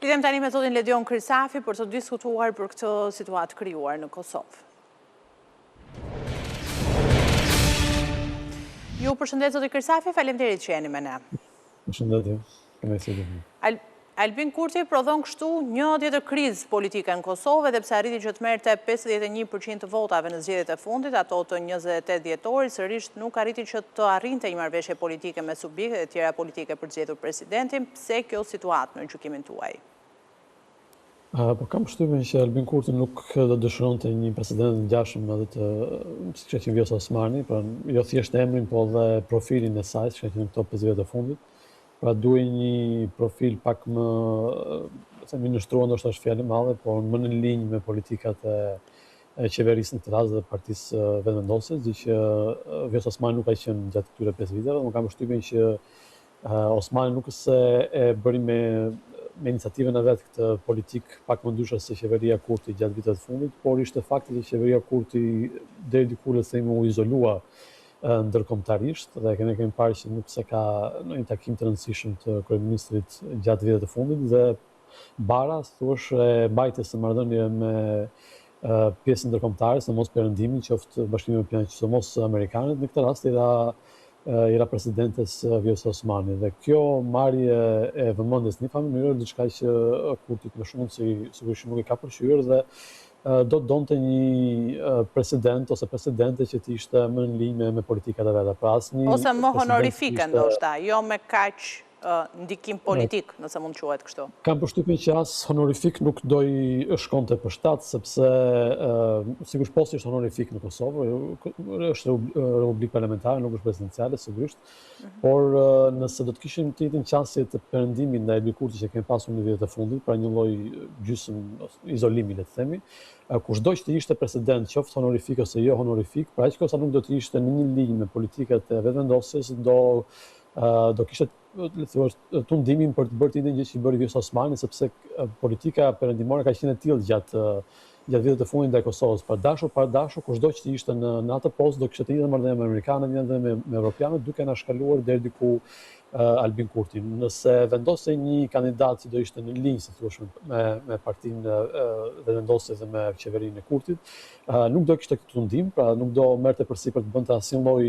Lidhem tani me zotin Ledion Krysafi për të diskutuar për këtë situatë krijuar në Kosovë. Ju përshëndet zoti Krysafi, faleminderit që jeni me ne. Përshëndetje. Albin Kurti prodhon kështu një tjetër krizë politike në Kosovë, edhe pse arriti që të merrte 51% të votave në zgjedhjet e fundit, ato të 28 dhjetorit, sërish nuk arriti që të arrinte një marrëveshje politike me subjekte e tjera politike për të zgjedhur presidentin. Pse kjo situatë në gjykimin tuaj? Po kam përshtypjen që Albin Kurti nuk do dëshironte një president të ngjashëm edhe të siç ka qenë Vjosa Osmani, pra jo thjesht emrin, po edhe profilin e saj, siç ka qenë këto 5 vjet e fundit. Pra duhej një profil pak më, themi nështruar, ndoshta është fjalë e madhe, por më në linjë me politikat e qeverisë në këtë rast dhe partisë vetëvendosës, gjë që Vjosa Osmani nuk ka qenë gjatë këtyre 5 viteve. Unë kam përshtypjen që Osmani nuk se e bëri me iniciativën e vetë këtë politik pak më ndryshe se qeveria Kurti gjatë viteve të fundit, por ishte fakti që qeveria Kurti deri diku le të themi u izolua ndërkombëtarisht dhe kemi parë që nuk se ka një takim të rëndësishëm të kryeministrit gjatë viteve të fundit dhe bara thuaç e mbajtjes së marrëdhënie me pjesën ndërkombëtare, sidomos Perëndimin, qoftë Bashkimi Evropian, sidomos amerikanët, në këtë rast era presidentes Vjosa Osmani. Dhe kjo marrje e vëmendjes në një mënyrë diçka që Kurti me shumë sigurisht nuk i ka përqyer dhe do të donte një president ose presidente që të ishte më në linjë me politikat e veta. Pra ose më honorifike ndoshta, jo me kaq ndikim politik, nëse mund quhet kështu. Kam përshtypjen që as honorifik nuk do i shkonte për shtat, sepse sigurisht posti është honorifik në Kosovë, është republikë parlamentare, nuk është presidenciale sigurisht, por nëse do të kishim të njëjtin qasje të Perëndimit ndaj Albin Kurti që kemi pasur në vitet e fundit, pra një lloj gjysmë izolimi le të themi, kushdo që të ishte president, qoftë honorifik ose jo honorifik, pra aq sa nuk do të ishte në një linjë me politikat e vetëvendosjes, do kishte tundimin për të bërë të njëjtën gjë që i bëri Vjosa Osmani, sepse politika perëndimore ka qenë e tillë gjatë vitet e fundit ndaj Kosovës. Për dashur, kushdo që të ishte në atë postë do kishte të njëjtën marrëdhënie me amerikanët, një me evropianët, duke na shkaluar deri diku Albin Kurti. Nëse vendose një kandidat që do ishte në linjë, si thua, me partinë vendosjes dhe me qeverinë e Kurtit, nuk do kishte këtë tundim, pra nuk do merrte përsipër të bënte asnjë lloj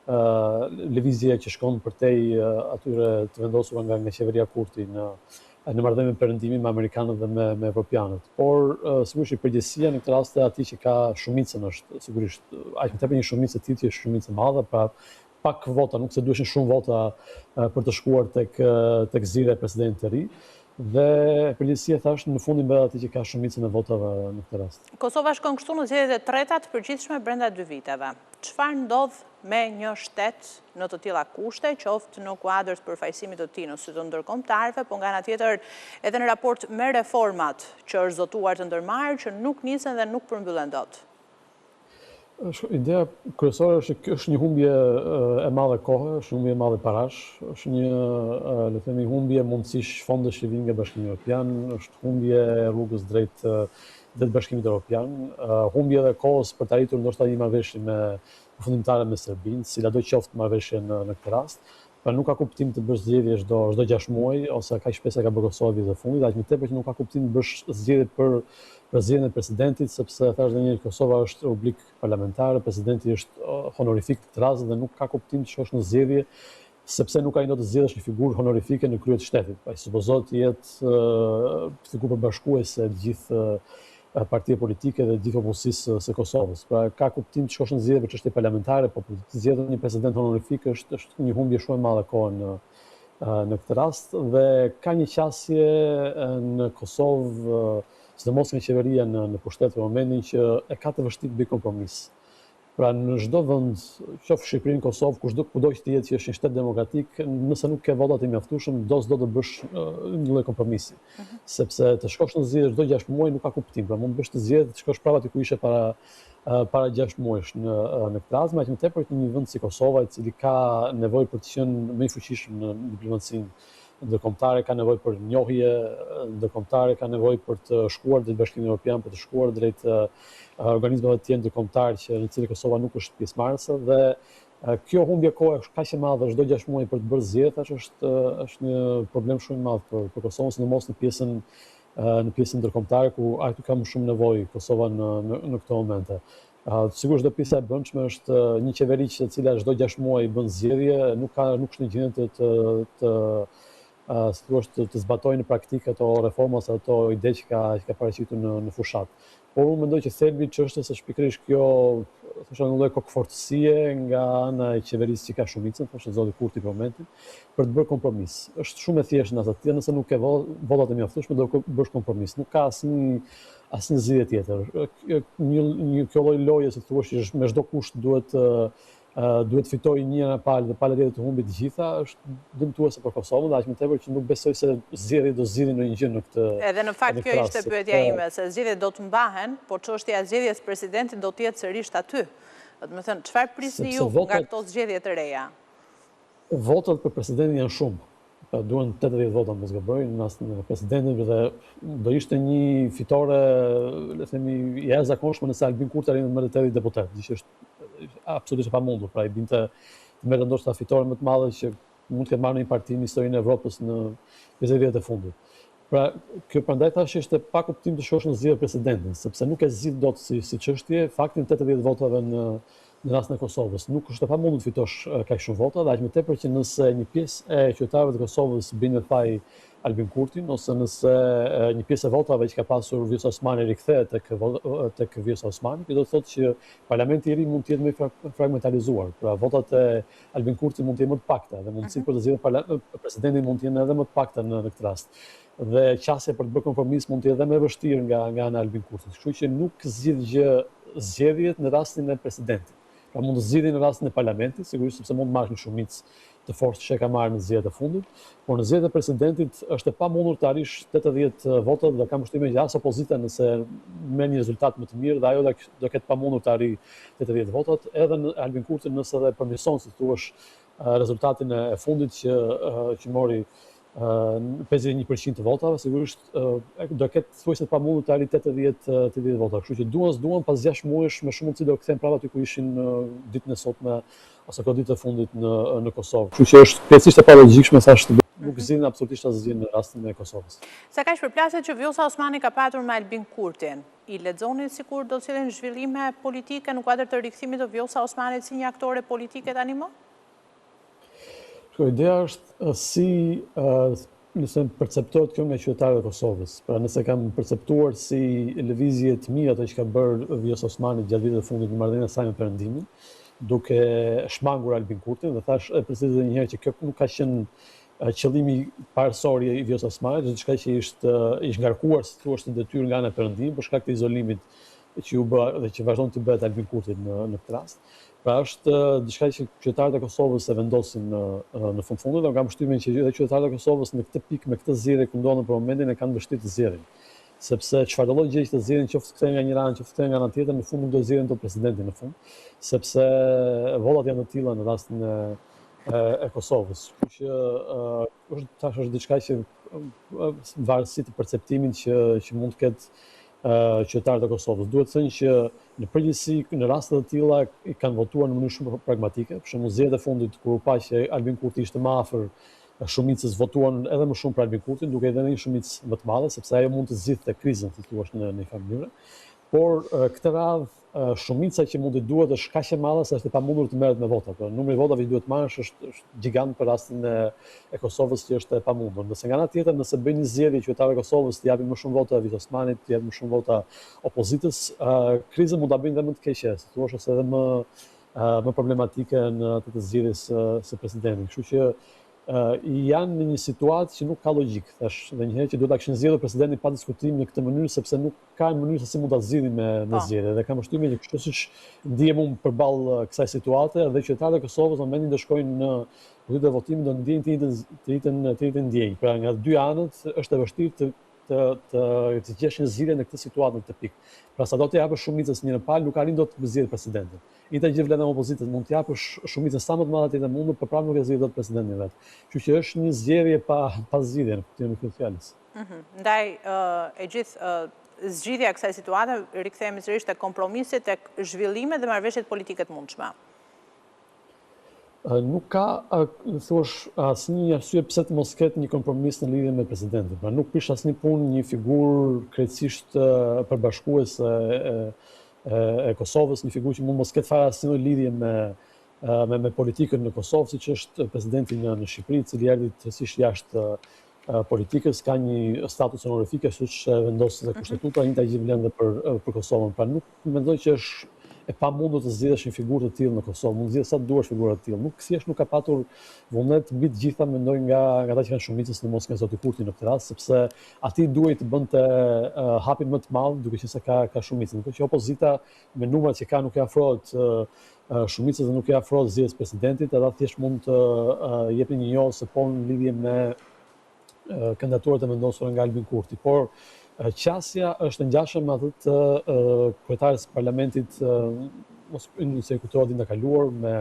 lëvizje që shkon përtej atyre të vendosura nga qeveria Kurti në marrëdhënie me Perëndimin, me amerikanët dhe me evropianët. Por sigurisht përgjegjësia në këtë rast atij që ka shumicën është sigurisht aq më tepër një shumicë e tillë që është shumicë e madhe, pra pak vota, nuk se duheshin shumë vota për të shkuar tek zgjedhja e presidentit të ri. Dhe përgjithësia thashë në fundin mbet atij që ka shumicën e votave në këtë rast. Kosova shkon kështu në zgjedhjet e treta të përgjithshme brenda 2 viteve. Çfarë ndodh me një shtet në të tilla kushte, qoftë në kuadër të përfaqësimit të tij në sy të ndërkombëtarëve, po nga ana tjetër edhe në raport me reformat që është zotuar të ndërmarrë, që nuk nisen dhe nuk përmbyllen dot? Ideja kryesore është që kjo është një humbje e madhe kohe, është një humbje e madhe parash, është një, le të themi, humbje mundësish fondesh që vijnë nga Bashkimi Evropian, është humbje e rrugës drejt Bashkimit Evropian, humbje edhe kohës për të arritur ndoshta një marrëveshje përfundimtare me Serbinë, sidoqoftë marrëveshje në këtë rast. Pra nuk ka kuptim të bësh zgjedhje çdo 6 muaj ose kaq shpesh ka bërë Kosova vitet e fundit, aq më tepër që nuk ka kuptim të bësh zgjedhje për zgjedhjen e presidentit, sepse thash edhe një herë Kosova është republikë parlamentare, presidenti është honorifik në këtë rast dhe nuk ka kuptim të shkosh në zgjedhje sepse nuk ai do të zgjedhësh një figurë honorifike në krye të shtetit. Ai supozohet të jetë figurë përbashkuese të gjithë partia politike dhe gjithë opozitës së Kosovës. Pra ka kuptim të shkosh në zgjedhje për çështje parlamentare, po për të zgjedhur një president honorifik është një humbje shumë e madhe kohë në këtë rast dhe ka një qasje në Kosovë, sidomos me qeveria në pushtet për momentin që e ka të vështirë të bëjë kompromis. Pra në çdo vend, qoftë Shqipërinë, Kosovë, kudo që të jetë që është një shtet demokratik, nëse nuk ke votat e mjaftueshëm, do të bësh një lloj kompromisi. Sepse të shkosh në zgjedhje çdo 6 muaj nuk ka kuptim. Pra mund të bësh të zgjedhje, të shkosh prapë aty ku ishe para 6 muajsh në këtë rast, aq më tepër që një vend si Kosova, i cili ka nevojë për të qenë më i fuqishëm në diplomacinë ndërkombëtare, ka nevojë për njohje ndërkombëtare, ka nevojë për të shkuar drejt Bashkimit Evropian, për të shkuar drejt organizmave të tjerë ndërkombëtar në cilë Kosova nuk është pjesëmarrëse dhe Kjo humbje kohe është kaq e madhe çdo 6 muaj për të bërë zgjedhje, është një problem shumë i madh për Kosovën, sidomos në pjesën ndërkombëtare ku aty ka më shumë nevojë Kosova në këto momente. Sigurisht do pjesa e brendshme është një qeveri e cila çdo 6 muaj bën zgjedhje, nuk është në gjendje të zbatojë në praktikë ato reforma ose ato ide që ka paraqitur në fushat. Por unë mendoj që thelbi i çështjes është pikërisht kjo, thoshte një lloj kokëfortësie nga ana e qeverisë që ka shumicën, thoshte zoti Kurti për momentin, për të bërë kompromis. Është shumë e thjeshtë në atë tjetër, nëse nuk ke votat e mjaftueshme, do bësh kompromis. Nuk ka asnjë zgjidhje tjetër. Kjo lloj loje, si thua, me çdo kusht duhet fitoj njëra palë dhe palët tjetër të humbi të gjitha, është dëmtuese për Kosovën, dhe aq më tepër që nuk besoj se zgjedhjet do zgjidhin ndonjë gjë në këtë. Edhe në fakt kjo ishte pyetja ime, se zgjedhjet do të mbahen, por çështja e zgjedhjes presidentit do të jetë sërish aty. Do të thënë, çfarë prisni ju nga këto zgjedhje të reja? Votat për presidentin janë shumë. Duhen 80 vota mos gaboj në rastin e presidentit, dhe do ishte një fitore, le themi, e jashtëzakonshme nëse Albin Kurti arrin të merrte 80 deputet, që është absolutisht e pamundur. Pra i binte të merrte ndoshta fitore më të madhe që mund të ketë marrë një parti në historinë e Evropës në 50 vjet e fundit. Pra, kjo prandaj thash ishte pa kuptim të shohësh në zgjedhje presidentin, sepse nuk e zgjidh dot si çështje faktin 80 votave në rastin e Kosovës. Nuk është e pamundur të fitosh kaq shumë vota, dhe aq më tepër që nëse një pjesë e qytetarëve të Kosovës bin me faj Albin Kurtin, ose nëse një pjesë e votave që ka pasur Vjosa Osmani rikthehet tek Vjosa Osmani, kjo do të thotë që parlamenti i ri mund të jetë më fragmentarizuar. Pra votat e Albin Kurti mund të jenë më të pakta, dhe mundësitë për të zgjedhur presidentin mund të jenë edhe më të pakta në këtë rast. Dhe qasja për të bërë kompromis mund të jetë edhe më e vështirë nga ana e Albin Kurtit. Kështu që nuk zgjidh gjë zgjedhjet në rastin e presidentit. Pra mund të zgjidhin në rastin e parlamentit, sigurisht sepse mund të marrë një shumicë të fortë që e ka marrë në zgjedhjet e fundit, por në zgjedhjet e presidentit është e pamundur të arrish 80 votat, dhe kam përshtypjen që as opozita nëse merr një rezultat më të mirë, dhe ajo do ketë pamundur të arrijë 80 votat, edhe në Albin Kurti nëse edhe përmirëson, si thuaç, rezultatin e fundit që mori 51% të votave, sigurisht do ketë thuajse të pamundur të arrijë 80 vota. Kështu që duan pas 6 muajsh me shumë mundësi do kthehen prapë aty ku ishin ditën e sotme ose këtë ditë të fundit në Kosovë. Kështu që është pjesërisht e palogjikshme sa është nuk zgjidhin absolutisht asgjë në rastin e Kosovës. Sa kaq përplaset që Vjosa Osmani ka patur me Albin Kurtin, i lexoni sikur do të cilin zhvillime politike në kuadër të rikthimit të Vjosa Osmanit si një aktore politike tani më? Ideja është nëse perceptohet kjo nga qytetarët e Kosovës. Pra nëse kam perceptuar si lëvizje të mirë ato që ka bërë Vjosa Osmani gjatë viteve të fundit në marrëdhënien e saj me Perëndimin, duke shmangur Albin Kurtin, dhe thash përsëri edhe një herë që kjo nuk ka qenë qëllimi parësor i Vjosa Osmanit, është diçka që ishte ngarkuar, si thua, në detyrë nga ana e Perëndimit për shkak të izolimit që u bë dhe që vazhdon të bëhet Albin Kurtit në këtë rast. Pra është diçka që qytetarët e Kosovës e vendosin në fundit, dhe kam përshtypjen që edhe qytetarët e Kosovës në këtë pikë me këtë zgjedhje ku ndodhen për momentin e kanë vështirë të zgjedhin. Sepse çfarë do gjë që të zgjedhin, qoftë kthehen nga njëra anë, qoftë kthehen nga ana tjetër, në fund nuk do zgjedhin dot presidentin në fund, sepse votat janë të tilla në rastin e Kosovës. Kështu që është diçka që varësi të perceptimit që mund të ketë qytetarët e Kosovës. Duhet të thënë që në përgjithësi në raste të tilla kanë votuar në mënyrë shumë pragmatike. Për shembull, zgjedhjet e fundit kur u pa që Albin Kurti ishte më afër shumicës, votuan edhe më shumë për Albin Kurtin, duke i dhënë një shumicë më të madhe, sepse ajo mund të zgjidhte krizën, si thua, në një farë mënyrë. Por këtë radhë shumica që mund të duhet është kaq e madhe se është e pamundur të merret me vota. Numri i votave që duhet marrësh është gjigant për rastin e Kosovës, që është e pamundur. Nëse nga ana tjetër, nëse bëjnë një zgjedhje qytetarët e Kosovës të japin më shumë vota Vjosa Osmanit, të japin më shumë vota opozitës, krizën mund ta bëjnë edhe më të keqe, si thua, ose edhe më problematike në atë të zgjedhjes së presidentit. Kështu që janë në një situatë që nuk ka logjik. Thash edhe një herë që duhet ta kishin zgjedhur presidentin pa diskutim në këtë mënyrë, sepse nuk ka mënyrë se si mund ta zgjidhin me zgjedhje. Dhe kam përshtypjen që kështu siç ndihem unë përballë kësaj situate, dhe qytetarët e Kosovës në momentin që shkojnë në butën e votimit do ndjejnë të njëjtën ndjenjë. Pra nga dy anët është e vështirë të gjesh një zgjidhje në këtë situatë, në këtë pikë. Pra sa do të japësh shumicës një palë, nuk arrin dot të zgjidhë presidentin. Njëjta gjë vlen me opozitën, mund të japësh shumicën sa më të madhe të mundur, por prapë nuk e zgjidh dot presidentin vet. Kështu që është një zgjedhje pa zgjidhje në kuptimin e këtij fjalës. Ndaj e gjithë zgjidhja e kësaj situate rikthehemi sërish tek kompromisi, tek zhvillimet dhe marrëveshjet politike të mundshme. nuk ka thuash asnjë arsye pse të mos ketë një kompromis në lidhje me presidentin. Pra nuk prish asnjë punë një figurë krejtësisht përbashkuese e Kosovës, një figurë që mund mos ketë fare asnjë lidhje me politikën në Kosovë, siç është presidenti në Shqipëri, i cili erdhi thjesht jashtë politikës, ka një status honorifike, siç vendos dhe kushtetuta, njëjta gjë vlen edhe për Kosovën. Pra nuk mendoj që është e pamundur të zgjidhesh një figurë të tillë në Kosovë. Mund zgjidhesh sa të duash figura të tillë. Nuk ka patur vullnet mbi të gjitha, mendoj nga ata që kanë shumicës në mos Zoti Kurti në këtë rast, sepse atij duhej të bënte hapin më të madh, duke qenë se ka shumicën. Ndërkohë që opozita me numrat që ka nuk i afrohet shumicës dhe nuk i afrohet zgjedhjes presidentit, ata thjesht mund të jepin një jo ose po në lidhje me kandidaturat e vendosura nga Albin Kurti. Por qasja është ngjashme me atë të kryetares së parlamentit, mos se kujtohet ditën e kaluar me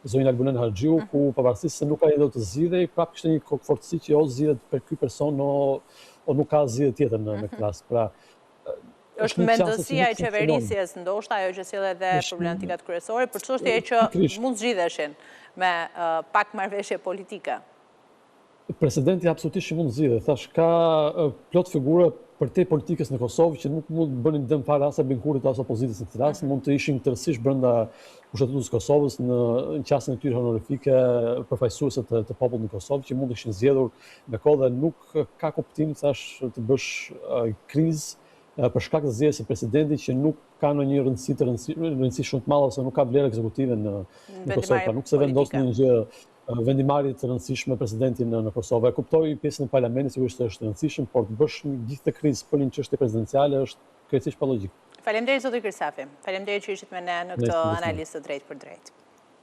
zonjën Albulen Harxhiu, ku pavarësisht se nuk ka idë të zgjidhej, prapë kishte një kokëfortësi që o zgjidhet për ky person o nuk ka zgjidhje tjetër në këtë rast. Pra është mendësia e qeverisjes, ndoshta ajo që sjell edhe problematikat kryesore për çështje që mund zgjidheshin me pak marrëveshje politike. Presidenti absolutisht që mund zgjidhet. Thash ka plot figura përtej politikës në Kosovë që nuk mund bënin dëm fare as Albin Kurtit as opozitës në këtë rast, mund të ishin tërësisht brenda kushtetutës Kosovës në qasjen e tyre honorifike përfaqësuese të popullit në Kosovë që mund të ishin zgjedhur me kohë dhe nuk ka kuptim thash të bësh krizë për shkak të zgjedhjes së presidentit që nuk ka ndonjë rëndësi shumë të madhe ose nuk ka vlerë ekzekutive në Kosovë, nuk se vendos në një gjë vendimarrje të rëndësishme presidentin në Kosovë. E kuptoj pjesën e parlamentit, sigurisht është e rëndësishme, por të bësh një gjithë të krizë për një çështje prezidenciale është krejtësisht pa logjik. Faleminderit zoti Kirsafi. Faleminderit që ishit me ne në këtë analizë të drejtë për drejtë.